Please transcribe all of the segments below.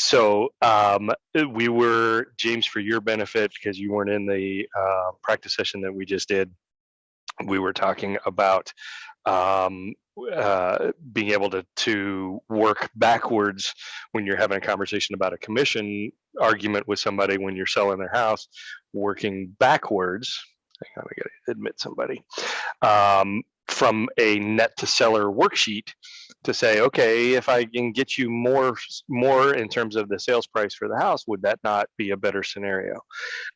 So we were, James, for your benefit, because you weren't in the practice session that we just did, we were talking about being able to work backwards when you're having a conversation about a commission argument with somebody when you're selling their house, working backwards. Hang on, I gotta admit somebody. From a net to seller worksheet to say, okay, if I can get you more in terms of the sales price for the house, would that not be a better scenario?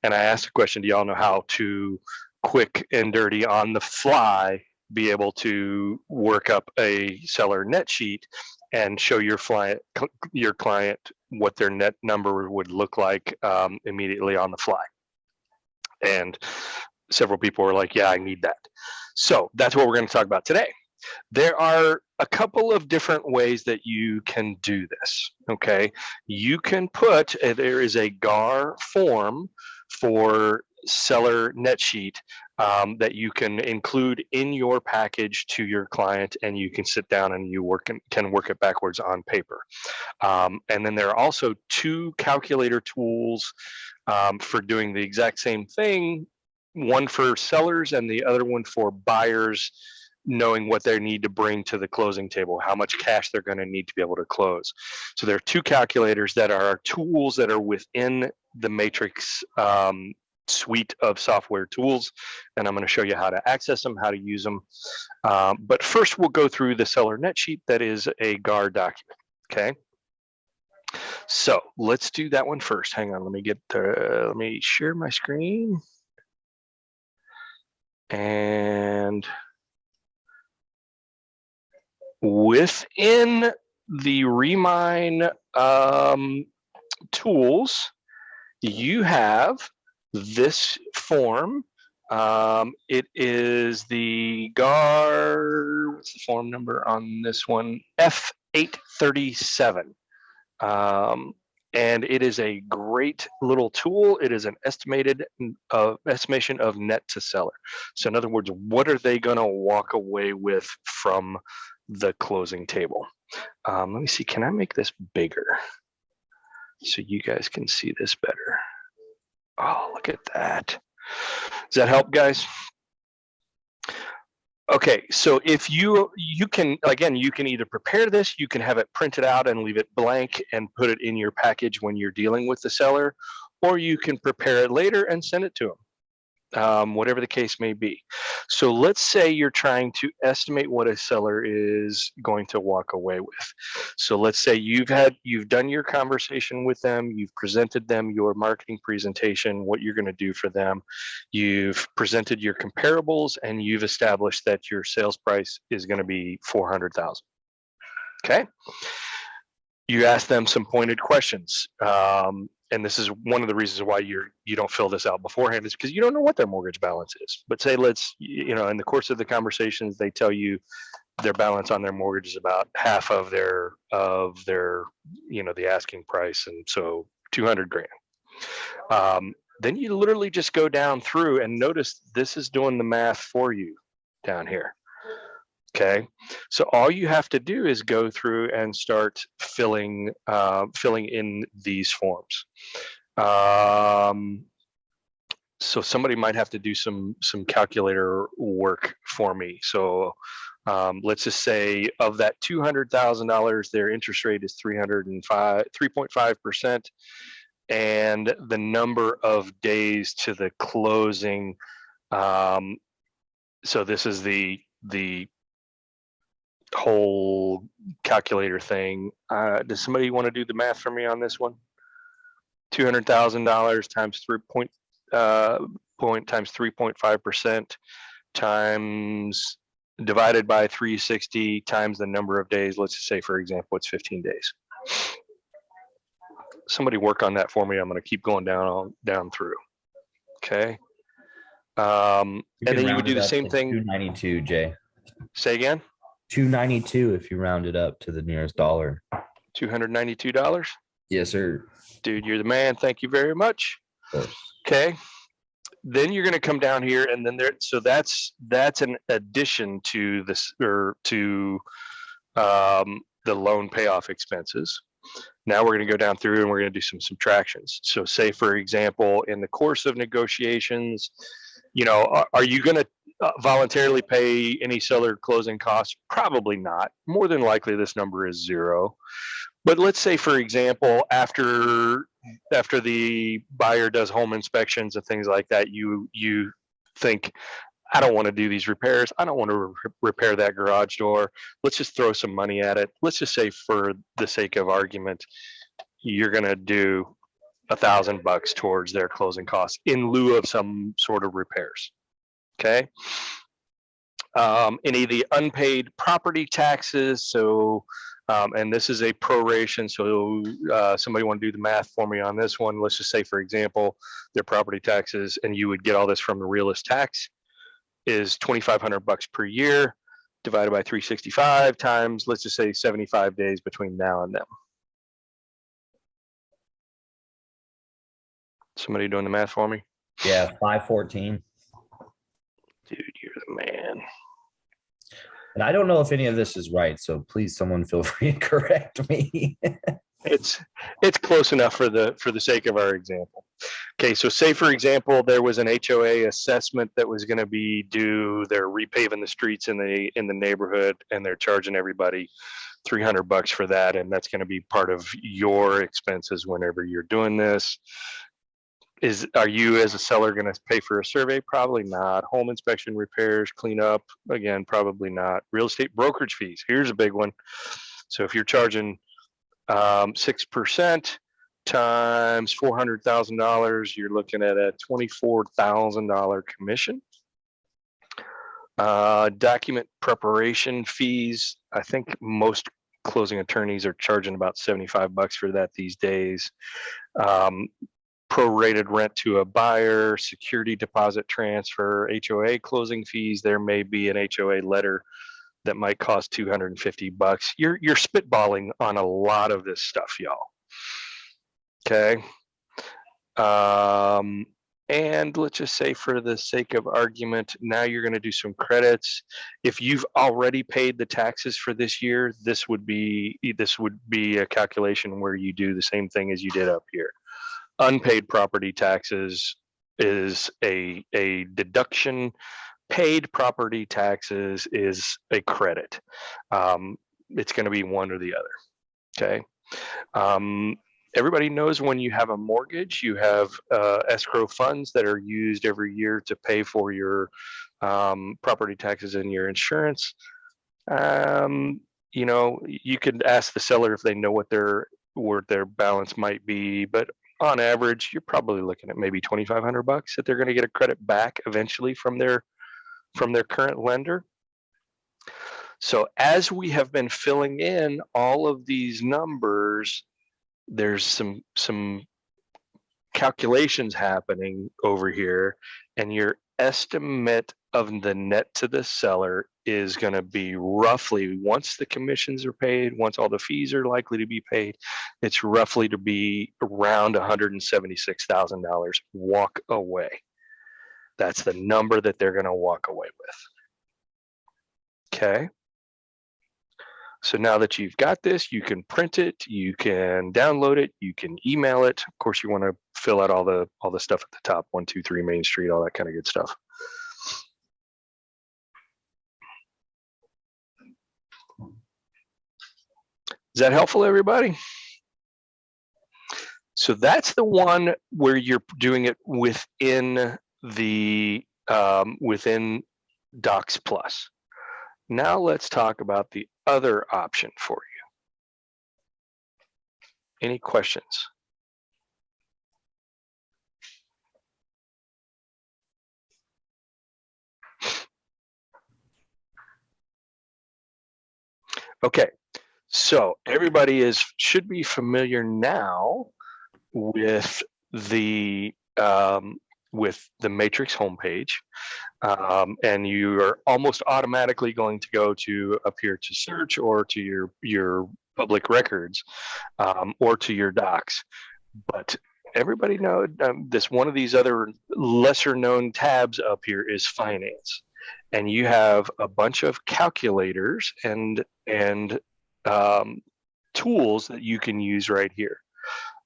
And I asked a question, do y'all know how to quick and dirty on the fly be able to work up a seller net sheet and show your client what their net number would look like immediately on the fly? And several people were like, yeah, I need that. So that's what we're going to talk about today. There are a couple of different ways that you can do this, okay? You can put, there is a GAR form for seller net sheet that you can include in your package to your client, and you can sit down and you can work it backwards on paper. And then there are also two calculator tools for doing the exact same thing, one for sellers and the other one for buyers, knowing what they need to bring to the closing table, how much cash they're going to need to be able to close. So there are two calculators that are tools that are within the Matrix suite of software tools, and I'm going to show you how to access them, how to use them. But first, we'll go through the seller net sheet that is a GAR document. Okay. So let's do that one first. Hang on, let me share my screen. And within the Remine tools, you have this form. It is the GAR, what's the form number on this one? F837. And it is a great little tool. It is an estimation of net to seller. So in other words, what are they going to walk away with from the closing table? Let me see, can I make this bigger so you guys can see this better? Oh, look at that. Does that help, guys? Okay, so if you can, again, you can either prepare this, you can have it printed out and leave it blank and put it in your package when you're dealing with the seller, or you can prepare it later and send it to them. Whatever the case may be. So let's say you're trying to estimate what a seller is going to walk away with. So let's say you've done your conversation with them, you've presented them your marketing presentation, what you're going to do for them, you've presented your comparables, and you've established that your sales price is going to be $400,000. Okay. You ask them some pointed questions. And this is one of the reasons why you don't fill this out beforehand, is because you don't know what their mortgage balance is. But say, in the course of the conversations, they tell you their balance on their mortgage is about half of their the asking price, and so 200 grand. Then you literally just go down through and notice this is doing the math for you down here. Okay, so all you have to do is go through and start filling in these forms. So somebody might have to do some calculator work for me. So let's just say of that $200,000, their interest rate is 3.5%, and the number of days to the closing. So this is the whole calculator thing. Does somebody want to do the math for me on this one? $200,000 times 3.5% times divided by 360 times the number of days. Let's just say, for example, it's 15 days. Somebody work on that for me. I'm going to keep going down through. Okay. And then you would do the same thing. 292, Jay. Say again? 292 if you round it up to the nearest dollar. $292? Yes, sir. Dude, you're the man. Thank you very much. Okay. Then you're going to come down here, and then so that's an addition to this, or to the loan payoff expenses. Now we're going to go down through and we're going to do some subtractions. So say, for example, in the course of negotiations, are you going to voluntarily pay any seller closing costs? Probably not. More than likely, this number is zero. But let's say, for example, after the buyer does home inspections and things like that, you think, I don't want to do these repairs. I don't want to repair that garage door. Let's just throw some money at it. Let's just say, for the sake of argument, you're going to do $1,000 towards their closing costs in lieu of some sort of repairs. Okay. Any of the unpaid property taxes. So, and this is a proration. So somebody want to do the math for me on this one. Let's just say, for example, their property taxes, and you would get all this from the realist tax, is $2,500 per year divided by 365 times, let's just say 75 days between now and then. Somebody doing the math for me? Yeah, 514. Dude, you're the man. And I don't know if any of this is right, so please, someone feel free to correct me. It's close enough for the sake of our example. Okay, so say, for example, there was an HOA assessment that was going to be due. They're repaving the streets in the neighborhood, and they're charging everybody $300 for that, and that's going to be part of your expenses whenever you're doing this. Are you as a seller going to pay for a survey? Probably not. Home inspection, repairs, cleanup, again, probably not. Real estate brokerage fees. Here's a big one. So if you're charging 6% times $400,000, you're looking at a $24,000 commission. Document preparation fees. I think most closing attorneys are charging about $75 for that these days. Prorated rent to a buyer, security deposit transfer, HOA closing fees. There may be an HOA letter that might cost $250. You're spitballing on a lot of this stuff, y'all. Okay. And let's just say, for the sake of argument, now you're going to do some credits. If you've already paid the taxes for this year, this would be a calculation where you do the same thing as you did up here. Unpaid property taxes is a deduction. Paid property taxes is a credit. It's going to be one or the other. Okay. Everybody knows when you have a mortgage, you have escrow funds that are used every year to pay for your property taxes and your insurance. You could ask the seller if they know what their balance might be, but on average, you're probably looking at maybe $2,500 that they're going to get a credit back eventually from their current lender. So as we have been filling in all of these numbers, there's some calculations happening over here, and your estimate of the net to the seller is going to be roughly, once the commissions are paid, once all the fees are likely to be paid, it's roughly to be around $176,000 walk away. That's the number that they're going to walk away with. Okay. So now that you've got this, you can print it, you can download it, you can email it. Of course, you want to fill out all the stuff at the top, 123 Main Street, all that kind of good stuff. Is that helpful, everybody? So that's the one where you're doing it within the within Docs Plus. Now let's talk about the other option for you. Any questions? Okay, so everybody should be familiar now with the Matrix homepage, and you are almost automatically going to go to up here to search, or to your public records, or to your docs. But everybody know this, one of these other lesser known tabs up here is finance, and you have a bunch of calculators and tools that you can use right here.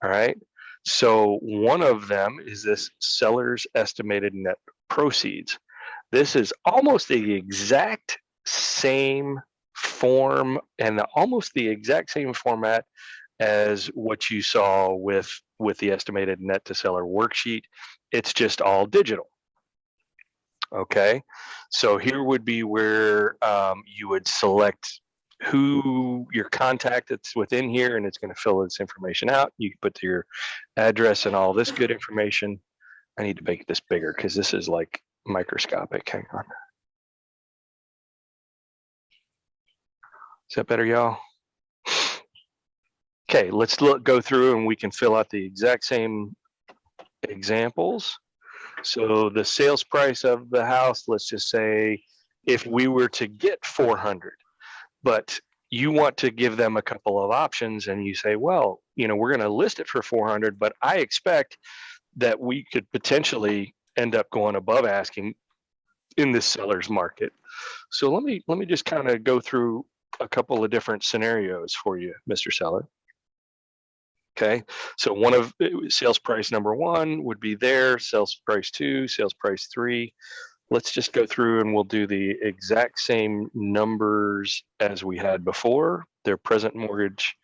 All right. So one of them is this seller's estimated net proceeds. This is almost the exact same form and almost the exact same format as what you saw with the estimated net to seller worksheet. It's just all digital. Okay, so here would be where you would select who your contact that's within here, and it's going to fill this information out. You can put your address and all this good information. I need to make this bigger because this is like microscopic. Hang on. Is that better, y'all? Okay, let's go through and we can fill out the exact same examples. So the sales price of the house, let's just say if we were to get 400, but you want to give them a couple of options and you say, well, you know, we're going to list it for 400, but I expect that we could potentially end up going above asking in this seller's market. So let me just kind of go through a couple of different scenarios for you, Mr. Seller. Okay, so one of sales price number 1 would be there, sales price 2, sales price 3. Let's just go through and we'll do the exact same numbers as we had before. Their present mortgage,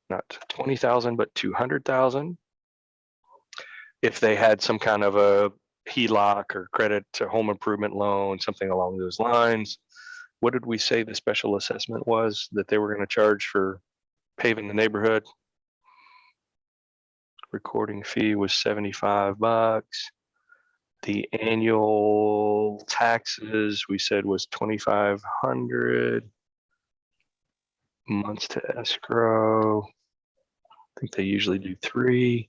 not 20,000, but 200,000. If they had some kind of a HELOC or credit to home improvement loan, something along those lines, what did we say the special assessment was that they were going to charge for paving the neighborhood? Recording fee was $75. The annual taxes we said was $2,500. Months to escrow, I think they usually do 3.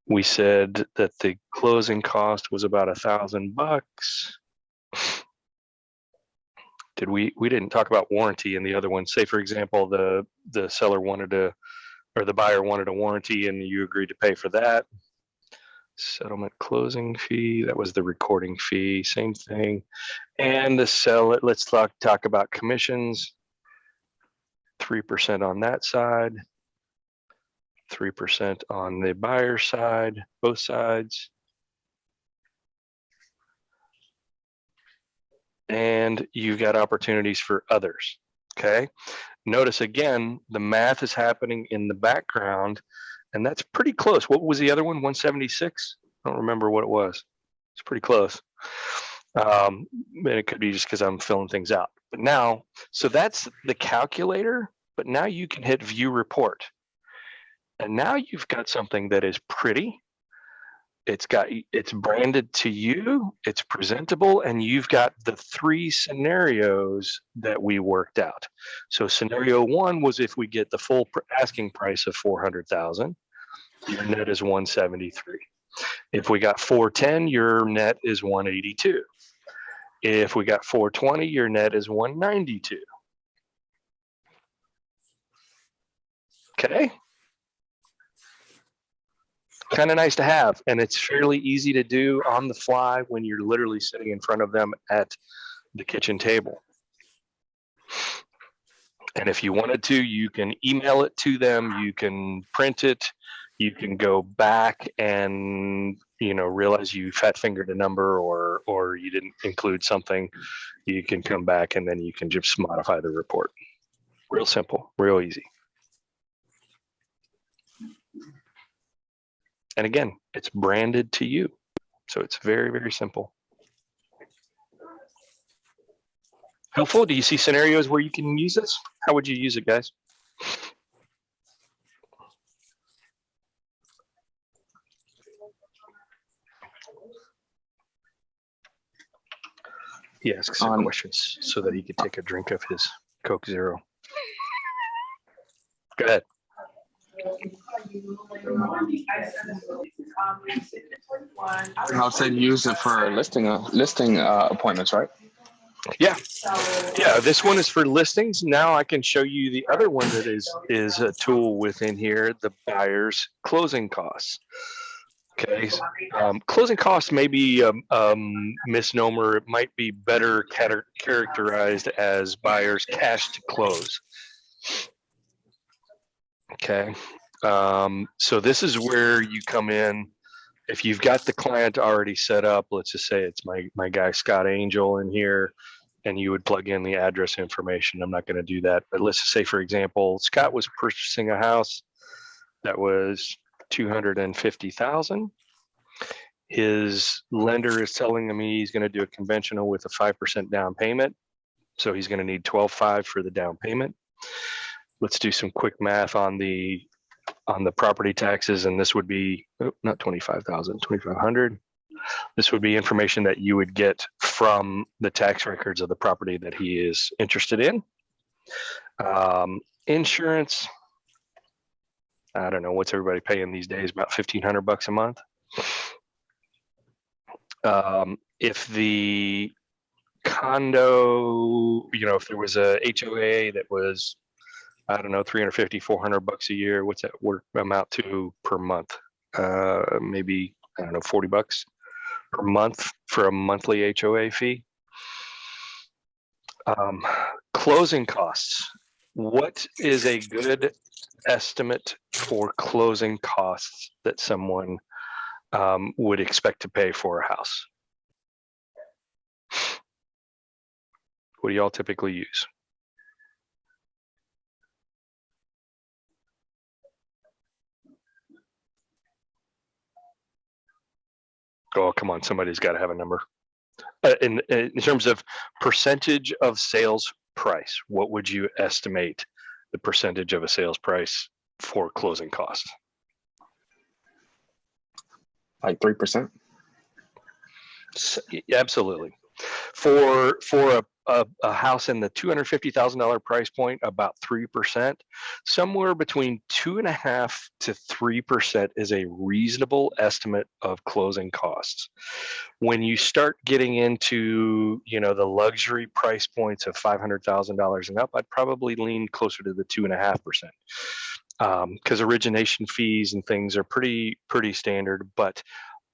We said that the closing cost was about $1,000. Did we didn't talk about warranty in the other one. Say for example, the seller wanted to, or the buyer wanted a warranty and you agreed to pay for that. Settlement closing fee, that was the recording fee, same thing. And the seller, let's talk about commissions. 3% on that side, 3% on the buyer side, both sides. And you've got opportunities for others. Okay. Notice again, the math is happening in the background, and that's pretty close. What was the other one? 176? I don't remember what it was. It's pretty close. And it could be just because I'm filling things out. But now, so that's the calculator, but now you can hit view report. And now you've got something that is pretty. It's branded to you, it's presentable, and you've got the 3 scenarios that we worked out. So scenario 1 was if we get the full asking price of 400,000, your net is 173. If we got 410, your net is 182. If we got 420, your net is 192. Okay. Kind of nice to have, and it's fairly easy to do on the fly when you're literally sitting in front of them at the kitchen table. And if you wanted to, you can email it to them, you can print it, you can go back and, you know, realize you fat fingered a number or you didn't include something. You can come back and then you can just modify the report. Real simple, real easy. And again, it's branded to you. So it's very, very simple. Helpful? Do you see scenarios where you can use this? How would you use it, guys? He asks some questions so that he could take a drink of his Coke Zero. Go ahead. I'll say use it for listing appointments, right? Yeah. This one is for listings. Now I can show you the other one that is a tool within here, the buyer's closing costs. Okay. Closing costs may be a misnomer. It might be better characterized as buyer's cash to close. Okay. So this is where you come in. If you've got the client already set up, let's just say it's my guy Scott Angel in here, and you would plug in the address information. I'm not going to do that, but let's just say, for example, Scott was purchasing a house that was $250,000. His lender is telling him he's going to do a conventional with a 5% down payment, so he's going to need 12.5 for the down payment. Let's do some quick math on the property taxes, and this would be not 25,000, 2,500. This would be information that you would get from the tax records of the property that he is interested in. Insurance, I don't know, what's everybody paying these days? About $1,500 a month. If the condo, if there was a HOA that was, I don't know, 350, $400 a year, what's that work amount to per month? Maybe, I don't know, $40 per month for a monthly HOA fee. Closing costs. What is a good estimate for closing costs that someone would expect to pay for a house? What do y'all typically use? Oh, come on, somebody's got to have a number. In terms of percentage of sales price, what would you estimate the percentage of a sales price for closing costs? Like 3%. Absolutely. For a house in the $250,000 price point, about 3%. Somewhere between 2.5% to 3% is a reasonable estimate of closing costs. When you start getting into, the luxury price points of $500,000 and up, I'd probably lean closer to the 2.5%. Because origination fees and things are pretty standard, but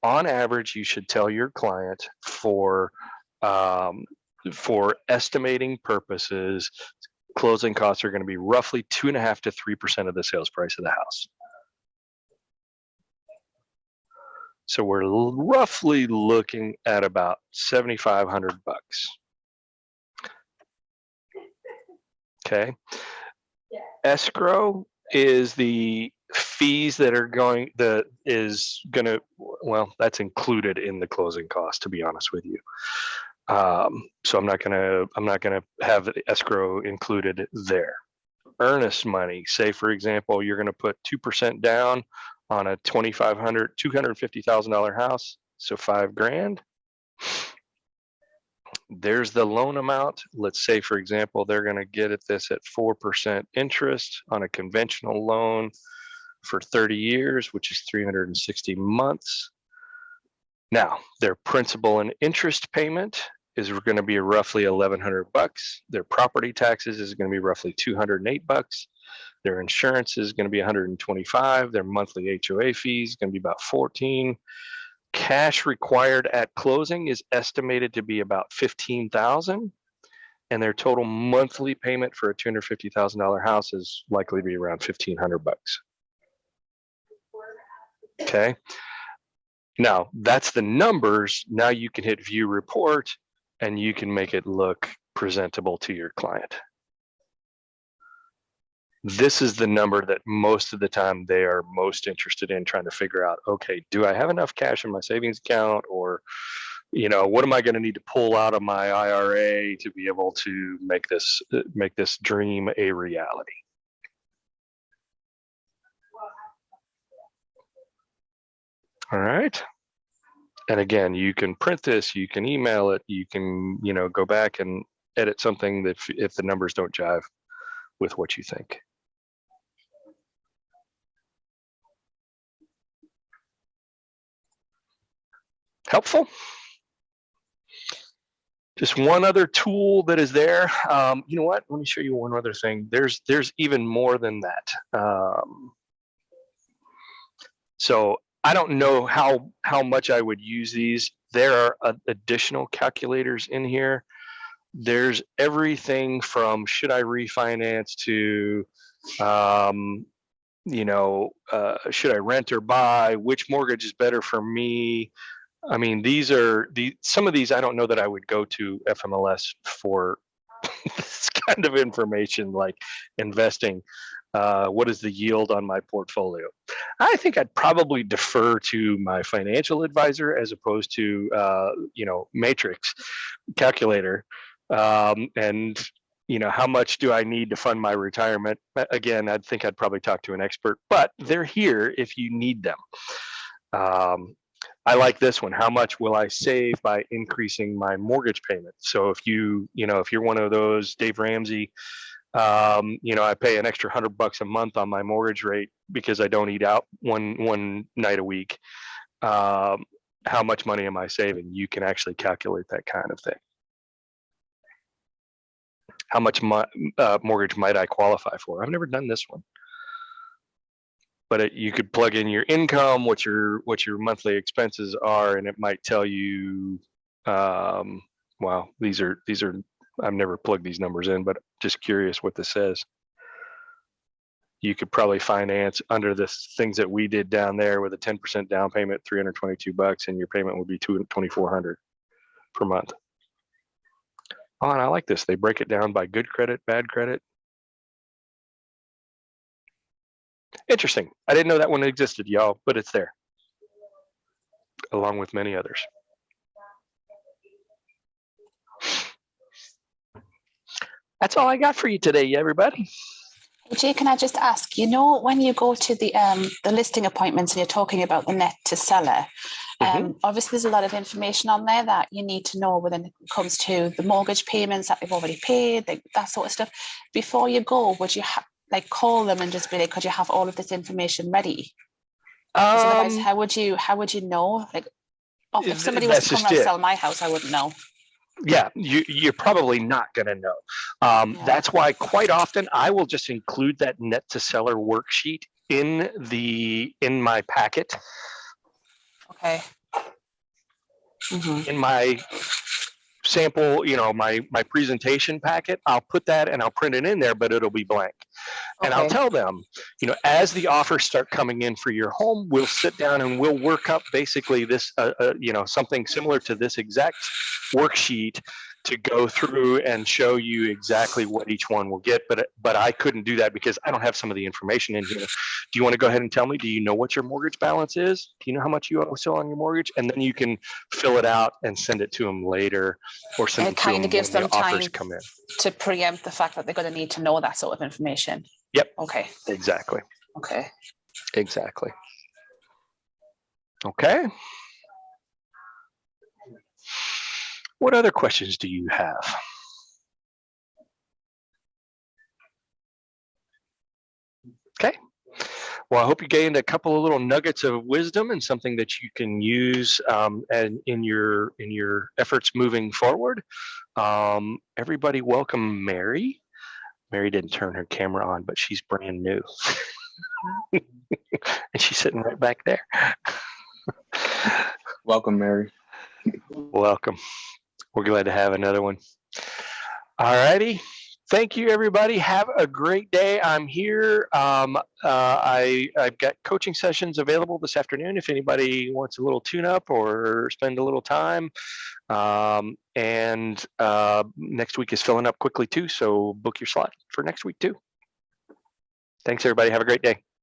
on average, you should tell your client for estimating purposes, closing costs are going to be roughly 2.5% to 3% of the sales price of the house. So we're roughly looking at about $7,500. Okay. Escrow is the fees that are that's included in the closing cost, to be honest with you. So I'm not gonna have the escrow included there. Earnest money, say for example, you're gonna put 2% down on a $250,000 house, so $5,000. There's the loan amount. Let's say, for example, they're going to get at this at 4% interest on a conventional loan for 30 years, which is 360 months. Now, their principal and interest payment is going to be roughly $1,100. Their property taxes is going to be roughly $208. Their insurance is going to be $125. Their monthly HOA fees is going to be about $14. Cash required at closing is estimated to be about $15,000, and their total monthly payment for a $250,000 house is likely to be around $1,500. Okay. Now that's the numbers. Now you can hit view report and you can make it look presentable to your client. This is the number that most of the time they are most interested in trying to figure out, okay, do I have enough cash in my savings account, or, what am I going to need to pull out of my IRA to be able to make this dream a reality? All right. And again, you can print this, you can email it, you can, go back and edit something if the numbers don't jive with what you think. Helpful? Just one other tool that is there. You know what? Let me show you one other thing. There's even more than that. So I don't know how much I would use these. There are additional calculators in here. There's everything from should I refinance to, should I rent or buy? Which mortgage is better for me? I mean, some of these I don't know that I would go to FMLS for this kind of information, like investing. What is the yield on my portfolio? I think I'd probably defer to my financial advisor as opposed to, matrix calculator. And how much do I need to fund my retirement? Again, I think I'd probably talk to an expert, but they're here if you need them. I like this one. How much will I save by increasing my mortgage payment? So if if you're one of those Dave Ramsey, I pay an extra $100 a month on my mortgage rate because I don't eat out one night a week. How much money am I saving? You can actually calculate that kind of thing. How much mortgage might I qualify for? I've never done this one, but you could plug in your income, what your monthly expenses are, and it might tell you. Wow, these are. I've never plugged these numbers in, but just curious what this says. You could probably finance under the things that we did down there with a 10% down payment, $322, and your payment would be $2,400 per month. Oh, and I like this. They break it down by good credit, bad credit. Interesting. I didn't know that one existed, y'all, but it's there, along with many others. That's all I got for you today, everybody. Jay, can I just ask, when you go to the listing appointments and you're talking about the net to seller, obviously there's a lot of information on there that you need to know when it comes to the mortgage payments that they've already paid, that sort of stuff. Before you go, would you call them and just be like, could you have all of this information ready? Otherwise, how would you know? If somebody was to come around and sell my house, I wouldn't know. Yeah, you're probably not going to know. That's why quite often I will just include that net to seller worksheet in my packet. Okay. In my sample, my presentation packet, I'll put that and I'll print it in there, but it'll be blank. And I'll tell them, as the offers start coming in for your home, we'll sit down and we'll work up basically this, something similar to this exact worksheet to go through and show you exactly what each one will get. But I couldn't do that because I don't have some of the information in here. Do you want to go ahead and tell me, do you know what your mortgage balance is? Do you know how much you owe still on your mortgage? And then you can fill it out and send it to them later, or send it to them when the offers come in. To preempt the fact that they're going to need to know that sort of information. Yep. Okay. Exactly. Okay. Exactly. Okay. What other questions do you have? Okay. Well, I hope you gained a couple of little nuggets of wisdom and something that you can use and in your efforts moving forward. Everybody welcome Mary. Mary didn't turn her camera on, but she's brand new. And she's sitting right back there. Welcome, Mary. Welcome. We're glad to have another one. All righty. Thank you, everybody. Have a great day. I'm here. I've got coaching sessions available this afternoon if anybody wants a little tune-up or spend a little time. And next week is filling up quickly too, so book your slot for next week too. Thanks, everybody. Have a great day.